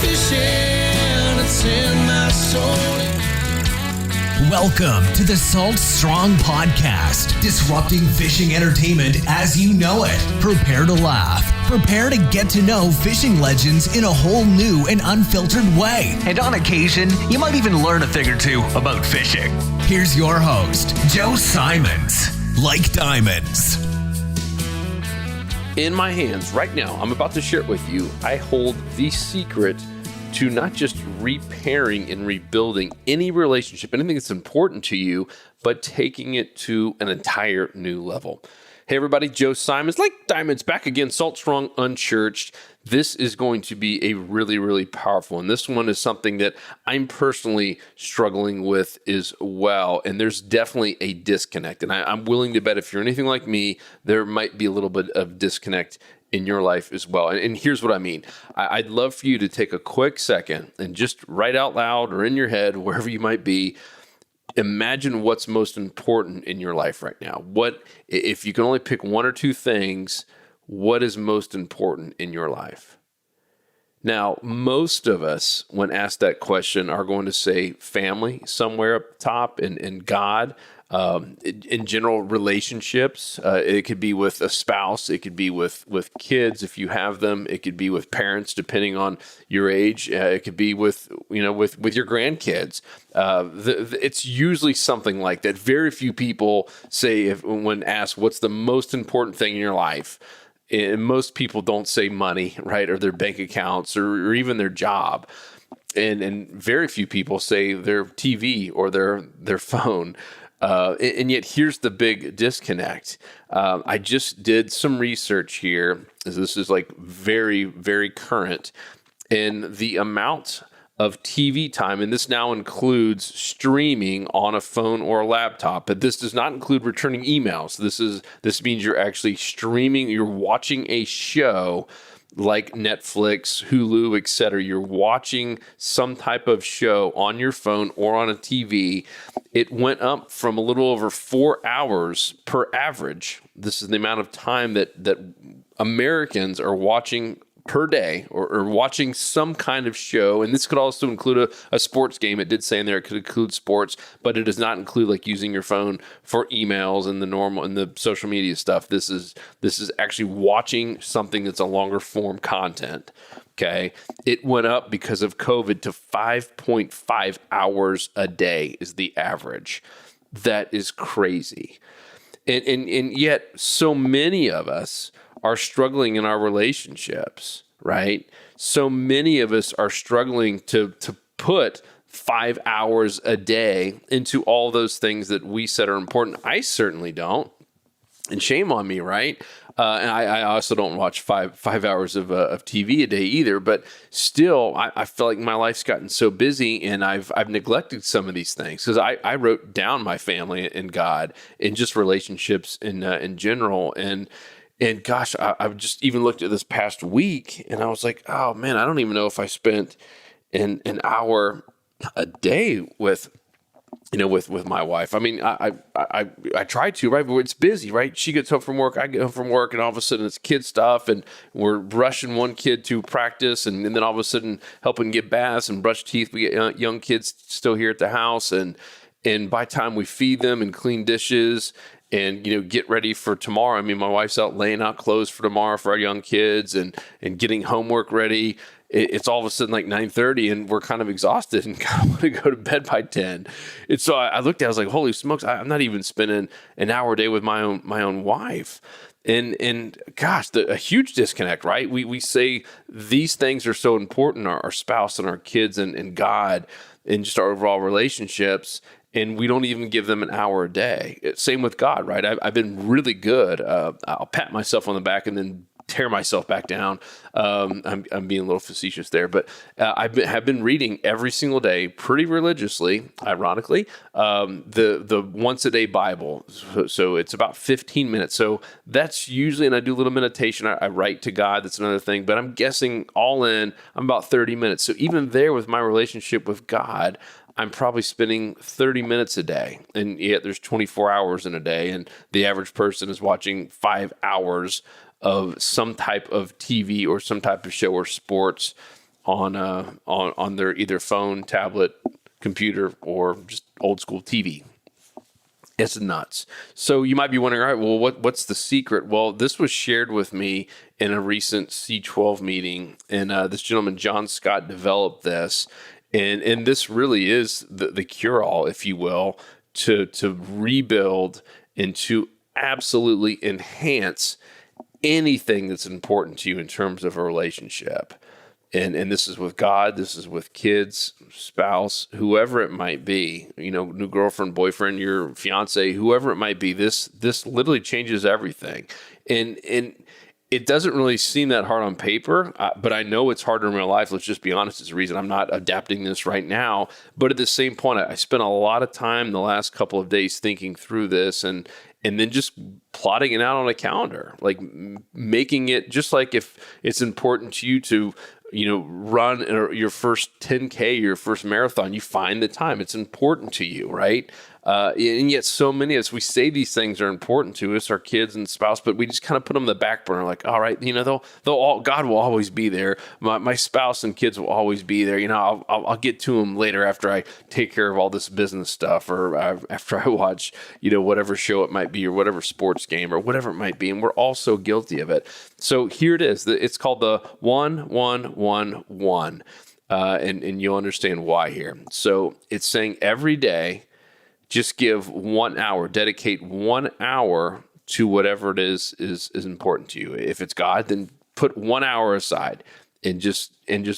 fishing, it's in my soul. Welcome to the Salt Strong Podcast, disrupting fishing entertainment as you know it. Prepare to laugh. Prepare to get to know fishing legends in a whole new and unfiltered way. And on occasion, you might even learn a thing or two about fishing. Here's your host, Joe Simons. Like diamonds. In my hands right now, I'm about to share it with you, I hold the secret to not just repairing and rebuilding any relationship, anything that's important to you, but taking it to an entire new level. Hey everybody, Joe Simons, Like Diamonds, back again, Salt Strong Unchurched. This is going to be a really, really powerful one. This one is something that I'm personally struggling with as well. And there's definitely a disconnect. And I'm willing to bet if you're anything like me, there might be a little bit of disconnect in your life as well. And here's what I mean. I'd love for you to take a quick second and just write out loud or in your head, wherever you might be, imagine what's most important in your life right now. What, if you can only pick one or two things, what is most important in your life? Now, most of us, when asked that question, are going to say family somewhere up top and God. In general, relationships, it could be with a spouse, it could be with kids if you have them, it could be with parents depending on your age, it could be with your grandkids. It's usually something like that. Very few people say, when asked what's the most important thing in your life, and most people don't say money, right, or their bank accounts or even their job. And very few people say their TV or their phone. And yet here's the big disconnect. I just did some research here, as this is like very, very current, and the amount of TV time, and this now includes streaming on a phone or a laptop, but this does not include returning emails. This means you're actually streaming, you're watching a show like Netflix, Hulu, etc. You're watching some type of show on your phone or on a TV. It went up from a little over 4 hours per average. This is the amount of time that Americans are watching per day or watching some kind of show. And this could also include a sports game. It did say in there it could include sports, but it does not include like using your phone for emails and the normal and the social media stuff. This is actually watching something that's a longer form content. Okay. It went up because of COVID to 5.5 hours a day is the average. That is crazy. And yet so many of us are struggling in our relationships, right? So many of us are struggling to put 5 hours a day into all those things that we said are important. I certainly don't. And shame on me, right? And I also don't watch five hours of TV a day either. But still, I feel like my life's gotten so busy, and I've neglected some of these things because I wrote down my family and God and just relationships in general. And gosh, I've just even looked at this past week, and I was like, oh man, I don't even know if I spent an hour a day with my wife. I mean, I try to, right? But it's busy, right? She gets home from work, I get home from work, and all of a sudden it's kid stuff, and we're rushing one kid to practice, and then all of a sudden helping get baths and brush teeth. We get young kids still here at the house, and by the time we feed them and clean dishes and, get ready for tomorrow. I mean, my wife's out laying out clothes for tomorrow for our young kids and getting homework ready. It's all of a sudden like 9:30 and we're kind of exhausted and kind of want to go to bed by 10. And so I looked at it, I was like, holy smokes, I'm not even spending an hour a day with my own wife. And gosh, a huge disconnect, right? We say these things are so important, our spouse and our kids and God and just our overall relationships. And we don't even give them an hour a day. Same with God, right? I've been really good. I'll pat myself on the back and then tear myself back down. I'm being a little facetious there, but I have been reading every single day, pretty religiously, ironically, the once a day Bible. So it's about 15 minutes. So that's usually, and I do a little meditation. I write to God. That's another thing. But I'm guessing all in, I'm about 30 minutes. So even there with my relationship with God, I'm probably spending 30 minutes a day, and yet there's 24 hours in a day, and the average person is watching 5 hours of some type of TV or some type of show or sports. on their either phone, tablet, computer, or just old school TV. It's nuts. So you might be wondering, all right, well, what's the secret? Well, this was shared with me in a recent C12 meeting, and this gentleman, John Scott, developed this. And this really is the cure-all, if you will, to rebuild and to absolutely enhance anything that's important to you in terms of a relationship. And this is with God, this is with kids, spouse, whoever it might be, new girlfriend, boyfriend, your fiance, whoever it might be, this literally changes everything. And it doesn't really seem that hard on paper, but I know it's harder in real life. Let's just be honest. It's the reason I'm not adapting this right now. But at the same point, I spent a lot of time the last couple of days thinking through this and then just plotting it out on a calendar, like making it just like if it's important to you to run your first 10K, your first marathon, you find the time. It's important to you, right? And yet so many of us, we say these things are important to us, our kids and spouse, but we just kind of put them in the back burner. Like, all right, God will always be there. My spouse and kids will always be there. I'll get to them later after I take care of all this business stuff, or after I watch, whatever show it might be, or whatever sports game, or whatever it might be. And we're all so guilty of it. So here it is. It's called the 1-1-1-1. And you'll understand why here. So it's saying every day, just give 1 hour, dedicate 1 hour to whatever it is important to you. If it's God, then put 1 hour aside and just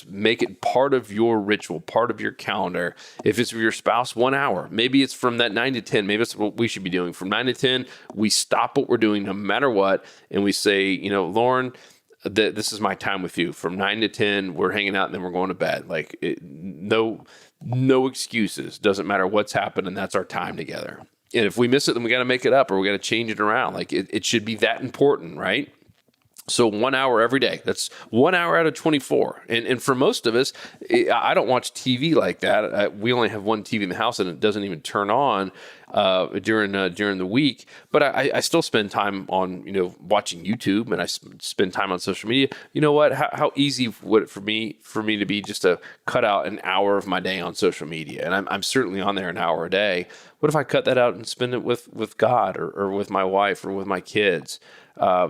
make it part of your ritual, part of your calendar. If it's with your spouse, 1 hour. Maybe it's from that 9 to 10. Maybe that's what we should be doing. From 9 to 10, we stop what we're doing no matter what, and we say, Lauren, this is my time with you. From 9 to 10, we're hanging out, and then we're going to bed. No excuses. Doesn't matter what's happened, and that's our time together. And if we miss it, then we got to make it up, or we got to change it around. It should be that important, right? So 1 hour every day. That's 1 hour out of 24. And for most of us, I don't watch TV like that. We only have one TV in the house, and it doesn't even turn on during the week. But I still spend time on watching YouTube, and I spend time on social media. You know what? How easy would it for me to be just to cut out an hour of my day on social media? And I'm certainly on there an hour a day. What if I cut that out and spend it with God or with my wife or with my kids?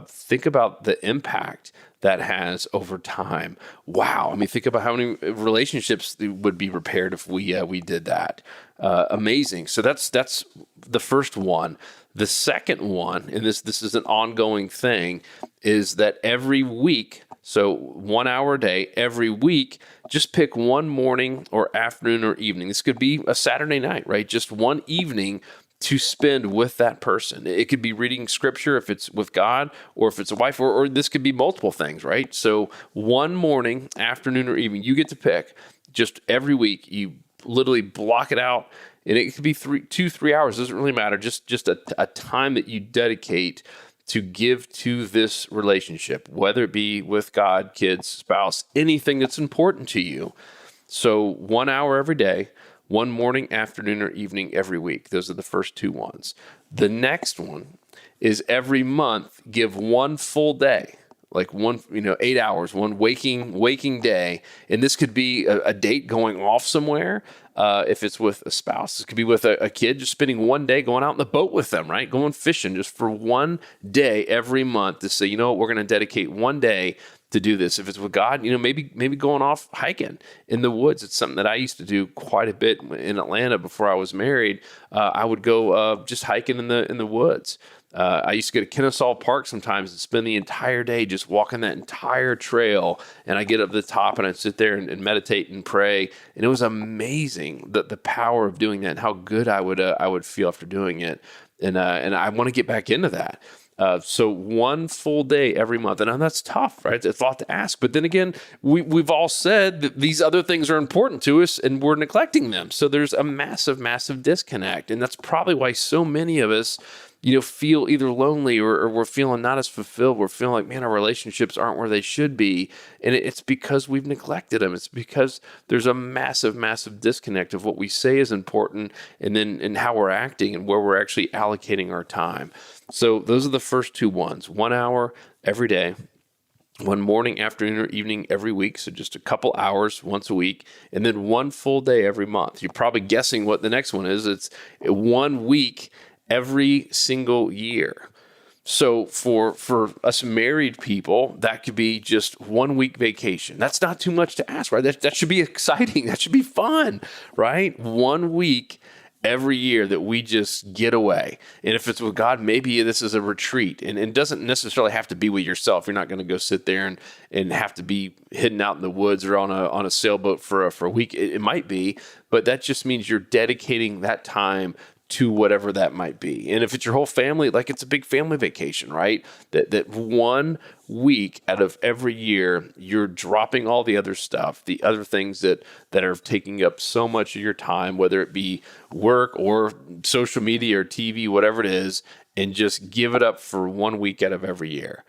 Think about the impact that has over time. Wow. I mean, think about how many relationships would be repaired if we did that. Amazing. So that's the first one. The second one, and this is an ongoing thing, is that every week, so 1 hour a day, every week, just pick one morning or afternoon or evening. This could be a Saturday night, right? Just one evening to spend with that person. It could be reading scripture if it's with God, or if it's a wife, or this could be multiple things, right? So one morning, afternoon, or evening, you get to pick. Just every week, you literally block it out, and it could be 2-3 hours. It doesn't really matter. Just a time that you dedicate to give to this relationship, whether it be with God, kids, spouse, anything that's important to you. So 1 hour every day, one morning, afternoon, or evening every week. Those are the first two ones. The next one is every month, give one full day, like 8 hours, one waking day. And this could be a date going off somewhere. If it's with a spouse, this could be with a kid, just spending one day going out in the boat with them, right? Going fishing just for one day every month to say, we're going to dedicate one day to do this. If it's with God, maybe going off hiking in the woods. It's something that I used to do quite a bit in Atlanta before I was married. I would go just hiking in the woods. I used to go to Kennesaw Park sometimes and spend the entire day just walking that entire trail. And I get up to the top and I'd sit there and meditate and pray. And it was amazing the power of doing that and how good I would feel after doing it. And I want to get back into that. So one full day every month. And that's tough, right? It's a lot to ask. But then again, we've all said that these other things are important to us and we're neglecting them. So there's a massive, massive disconnect. And that's probably why so many of us, feel either lonely or we're feeling not as fulfilled. We're feeling like, man, our relationships aren't where they should be. And it's because we've neglected them. It's because there's a massive, massive disconnect of what we say is important and how we're acting and where we're actually allocating our time. So those are the first two ones. 1 hour every day. one morning, afternoon, or evening every week. So just a couple hours once a week, and then one full day every month. You're probably guessing what the next one is. It's 1 week every single year. So for us married people, that could be just 1 week vacation. That's not too much to ask, right? That should be exciting. That should be fun, right? 1 week every year that we just get away. And if it's with God, maybe this is a retreat. And it doesn't necessarily have to be with yourself. You're not going to go sit there and have to be hidden out in the woods or on a sailboat for a week. It might be, but that just means you're dedicating that time to whatever that might be. And if it's your whole family, like it's a big family vacation, right? That 1 week out of every year, you're dropping all the other stuff, the other things that are taking up so much of your time, whether it be work or social media or TV, whatever it is, and just give it up for 1 week out of every year.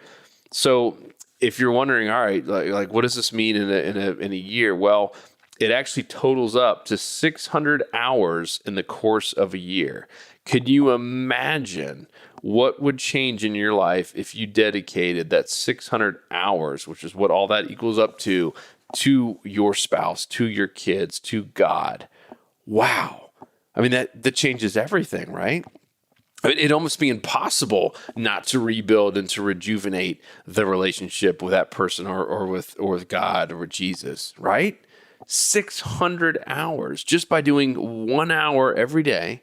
So if you're wondering, all right, like what does this mean in a year? Well, it actually totals up to 600 hours in the course of a year. Could you imagine what would change in your life if you dedicated that 600 hours, which is what all that equals up to your spouse, to your kids, to God? Wow. I mean, that changes everything, right? It'd almost be impossible not to rebuild and to rejuvenate the relationship with that person or with God or with Jesus, right? 600 hours just by doing 1 hour every day,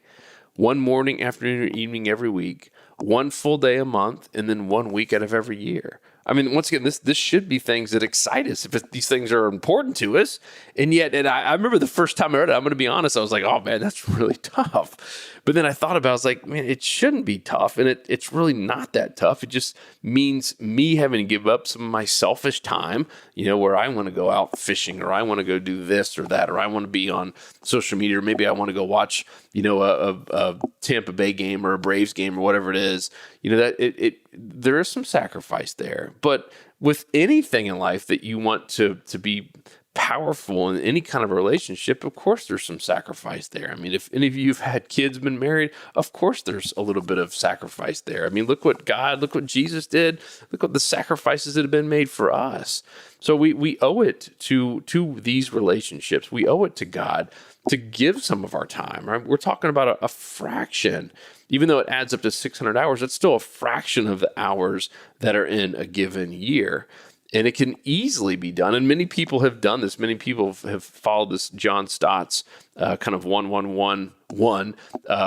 one morning, afternoon, or evening every week, one full day a month, and then 1 week out of every year. I mean, once again, this should be things that excite us if these things are important to us. And yet, I remember the first time I read it, I'm going to be honest, I was like, oh man, that's really tough. But then I thought about it, I was like, man, it shouldn't be tough. And it's really not that tough. It just means me having to give up some of my selfish time, where I want to go out fishing, or I want to go do this or that, or I want to be on social media, or maybe I want to go watch, a Tampa Bay game or a Braves game or whatever it is. There is some sacrifice there. But with anything in life that you want to be powerful in any kind of a relationship, of course there's some sacrifice there. I mean, if any of you have had kids, been married, of course there's a little bit of sacrifice there. I mean, look what Jesus did. Look what the sacrifices that have been made for us. So we owe it to these relationships. We owe it to God to give some of our time, right? We're talking about a fraction. Even though it adds up to 600 hours, that's still a fraction of the hours that are in a given year. And it can easily be done. And many people have done this. Many people have followed this John Stott's kind of 1-1-1-1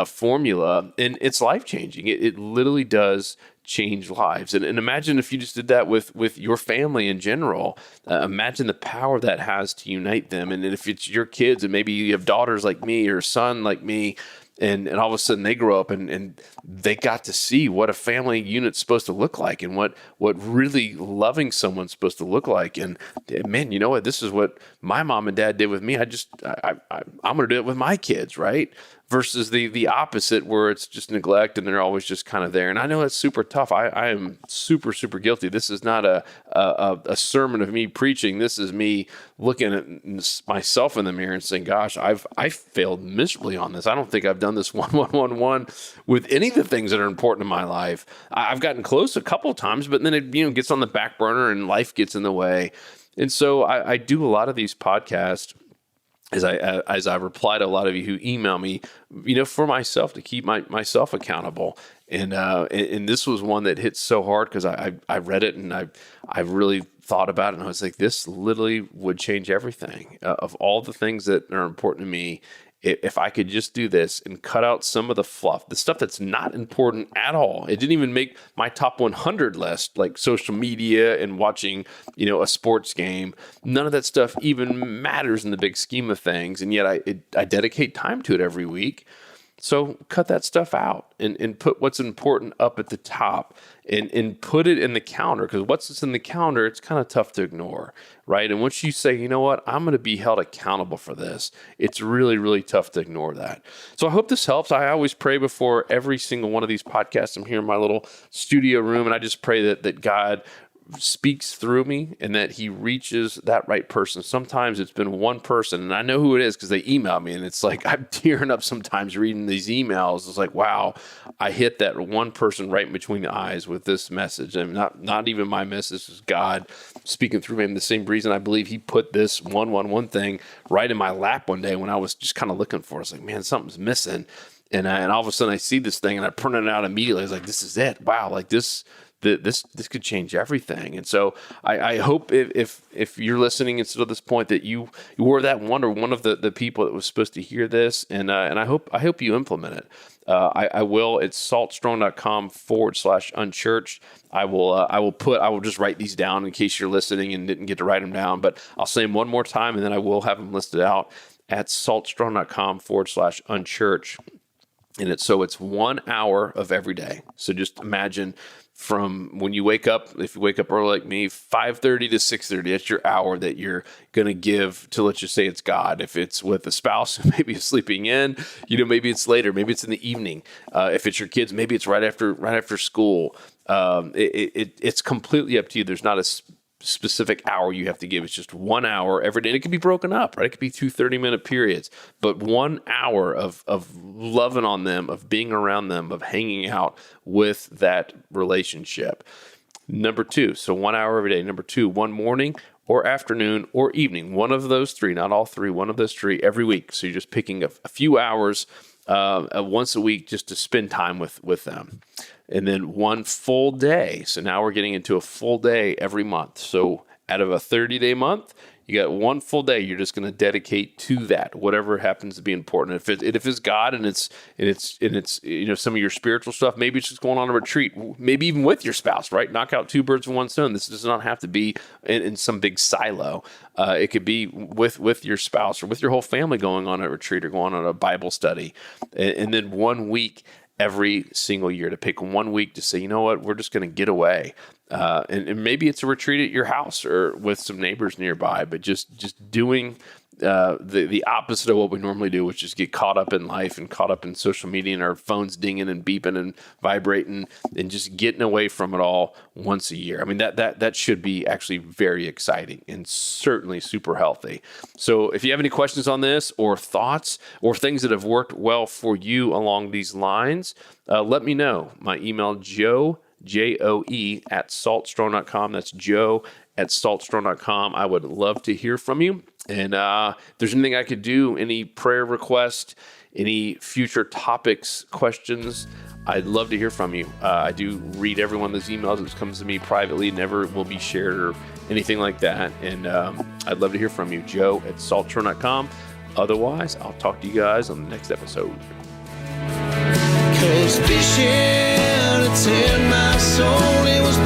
formula. And it's life-changing. It literally does change lives. And imagine if you just did that with your family in general. Imagine the power that has to unite them. And if it's your kids, and maybe you have daughters like me or a son like me, and all of a sudden they grow up and they got to see what a family unit's supposed to look like, and what really loving someone's supposed to look like. And man, you know what? This is what my mom and dad did with me. I'm going to do it with my kids, right? Versus the opposite, where it's just neglect and they're always just kind of there. And I know it's super tough. I am super, super guilty. This is not a sermon of me preaching. This is me looking at myself in the mirror and saying, gosh, I've failed miserably on this. I don't think I've done this 1-1-1-1 with any of the things that are important in my life. I've gotten close a couple of times, but then it gets on the back burner and life gets in the way. And so I do a lot of these podcasts as I reply to a lot of you who email me, for myself, to keep myself accountable. And this was one that hit so hard because I read it and I really thought about it, and I was like, this literally would change everything. Of all the things that are important to me, if I could just do this and cut out some of the fluff, the stuff that's not important at all. It didn't even make my top 100 list, like social media and watching, a sports game. None of that stuff even matters in the big scheme of things. And yet I dedicate time to it every week. So cut that stuff out and put what's important up at the top and put it in the calendar, because what's in the calendar, it's kind of tough to ignore, right? And once you say, you know what, I'm going to be held accountable for this, it's really, really tough to ignore that. So I hope this helps. I always pray before every single one of these podcasts. I'm here in my little studio room, and I just pray that God speaks through me and that he reaches that right person. Sometimes it's been one person, and I know who it is because they email me, and it's like I'm tearing up sometimes reading these emails. It's like, wow, I hit that one person right in between the eyes with this message. And not even my message, is God speaking through me. And the same reason I believe he put this one thing right in my lap one day when I was just kind of looking for it. I was like, man, something's missing. And all of a sudden I see this thing and I print it out immediately. I was like, this is it. Wow. Like this could change everything. And so I hope if you're listening until this point that you were that one or one of the people that was supposed to hear this. And I hope you implement it. I will. It's saltstrong.com/unchurched. I will just write these down in case you're listening and didn't get to write them down, but I'll say them one more time and then I will have them listed out at saltstrong.com/unchurched. And it's 1 hour of every day. So just imagine from when you wake up, if you wake up early like me, 5:30 to 6:30, that's your hour that you're going to give to, let's just say it's God. If it's with a spouse, maybe it's sleeping in, maybe it's later, maybe it's in the evening. If it's your kids, maybe it's right after school. It's completely up to you. There's not a specific hour you have to give. It's just 1 hour every day. And it can be broken up, right? It could be 2 30-minute periods, but 1 hour of loving on them, of being around them, of hanging out with that relationship. Number 2, so 1 hour every day. Number 2, one morning or afternoon or evening, one of those three, not all three, one of those three every week. So you're just picking a few hours once a week just to spend time with them. And then one full day. So now we're getting into a full day every month. So out of a 30-day month, you got one full day you're just going to dedicate to that, whatever happens to be important. If it's God and it's some of your spiritual stuff, maybe it's just going on a retreat, maybe even with your spouse, right? Knock out 2 birds with one stone. This does not have to be in some big silo. It could be with your spouse or with your whole family going on a retreat or going on a Bible study. And then 1 week every single year, to pick 1 week to say, you know what, we're just going to get away. And maybe it's a retreat at your house or with some neighbors nearby, but just doing the opposite of what we normally do, which is get caught up in life and caught up in social media and our phones dinging and beeping and vibrating, and just getting away from it all once a year. I mean, that should be actually very exciting and certainly super healthy. So if you have any questions on this or thoughts or things that have worked well for you along these lines, let me know. My email, Joe, Joe at saltstrong.com. That's Joe at saltstrong.com. I would love to hear from you. And if there's anything I could do, any prayer requests, any future topics, questions, I'd love to hear from you. I do read every one of those emails. It comes to me privately, never will be shared or anything like that. And I'd love to hear from you, Joe at saltstrong.com. Otherwise, I'll talk to you guys on the next episode. 'Cause fishing, it's in my soul, it was